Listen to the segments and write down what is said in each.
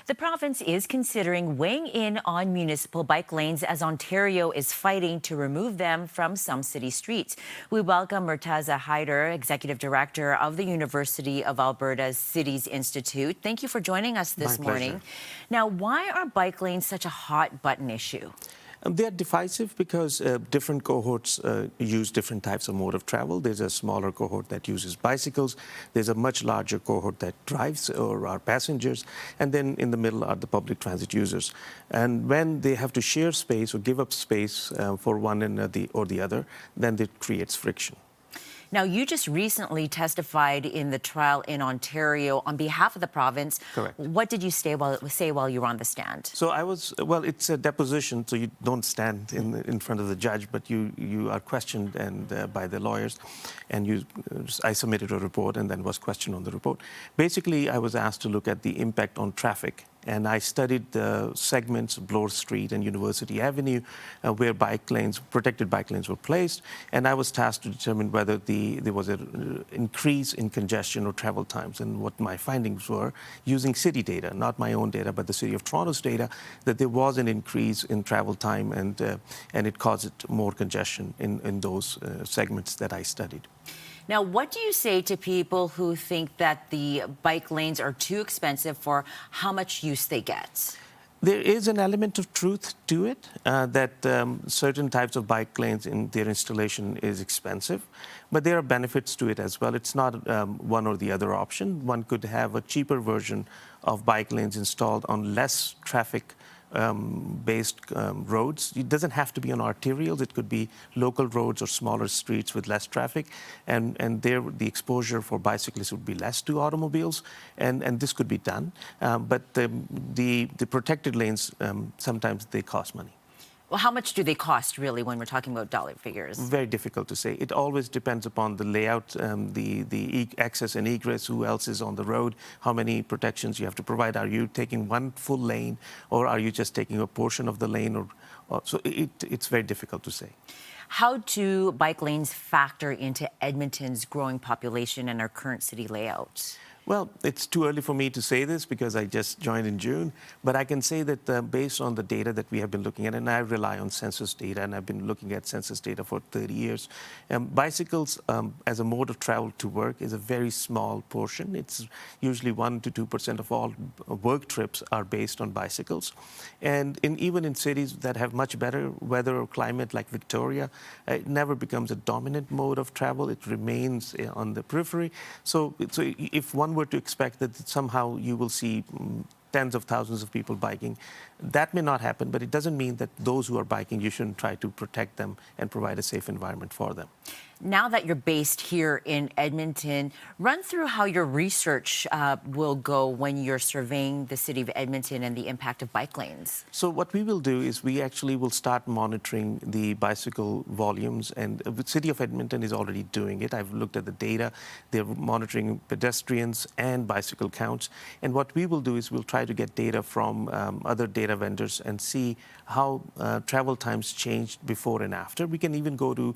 The province is considering weighing in on municipal bike lanes as Ontario is fighting to remove them from some city streets. We welcome Murtaza Haider, Executive Director of the University of Alberta's Cities Institute. Thank you for joining us this morning. Now, why are bike lanes such a hot button issue? They're divisive because different cohorts use different types of mode of travel. There's a smaller cohort that uses bicycles. There's a much larger cohort that drives or are passengers. And then in the middle are the public transit users. And when they have to share space or give up space for one or the other, then it creates friction. Now, you just recently testified in the trial in Ontario on behalf of the province. Correct. What did you say while you were on the stand? So well, it's a deposition, so you don't stand in front of the judge, but you are questioned by the lawyers, and I submitted a report and then was questioned on the report. Basically, I was asked to look at the impact on traffic. And I studied the segments of Bloor Street and University Avenue where protected bike lanes were placed. And I was tasked to determine whether there was an increase in congestion or travel times. And what my findings were, using city data, not my own data, but the City of Toronto's data, that there was an increase in travel time and it caused more congestion in those segments that I studied. Now, what do you say to people who think that the bike lanes are too expensive for how much use they get? There is an element of truth to it, that certain types of bike lanes in their installation is expensive, but there are benefits to it as well. It's not one or the other option. One could have a cheaper version of bike lanes installed on less traffic based roads. It doesn't have to be on arterials. It could be local roads or smaller streets with less traffic, and there the exposure for bicyclists would be less to automobiles, and this could be done. But the protected lanes, sometimes they cost money. Well, how much do they cost, really, when we're talking about dollar figures? Very difficult to say. It always depends upon the layout, the access and egress, who else is on the road, how many protections you have to provide. Are you taking one full lane, or are you just taking a portion of the lane? So it's very difficult to say. How do bike lanes factor into Edmonton's growing population and our current city layout? Well, it's too early for me to say this because I just joined in June, but I can say that based on the data that we have been looking at, and I rely on census data, and I've been looking at census data for 30 years, bicycles as a mode of travel to work is a very small portion. It's usually 1% to 2% of all work trips are based on bicycles. And even in cities that have much better weather or climate like Victoria, it never becomes a dominant mode of travel. It remains on the periphery. So if one were to expect that somehow you will see tens of thousands of people biking, that may not happen, but it doesn't mean that those who are biking, you shouldn't try to protect them and provide a safe environment for them. Now that you're based here in Edmonton, run through how your research will go when you're surveying the city of Edmonton and the impact of bike lanes. So what we will do is we actually will start monitoring the bicycle volumes, and the city of Edmonton is already doing it. I've looked at the data. They're monitoring pedestrians and bicycle counts. And what we will do is we'll try to get data from other data vendors and see how travel times changed before and after. We can even go to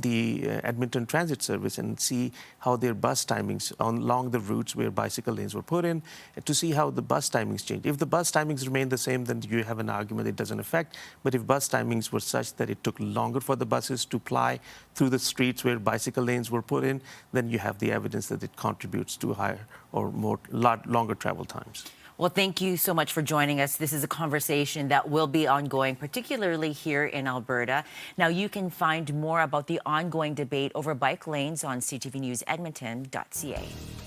the Edmonton Transit Service and see how their bus timings along the routes where bicycle lanes were put in, to see how the bus timings change. If the bus timings remain the same, then you have an argument it doesn't affect. But if bus timings were such that it took longer for the buses to ply through the streets where bicycle lanes were put in, then you have the evidence that it contributes to higher or longer travel times. Well, thank you so much for joining us. This is a conversation that will be ongoing, particularly here in Alberta. Now, you can find more about the ongoing debate over bike lanes on ctvnewsedmonton.ca.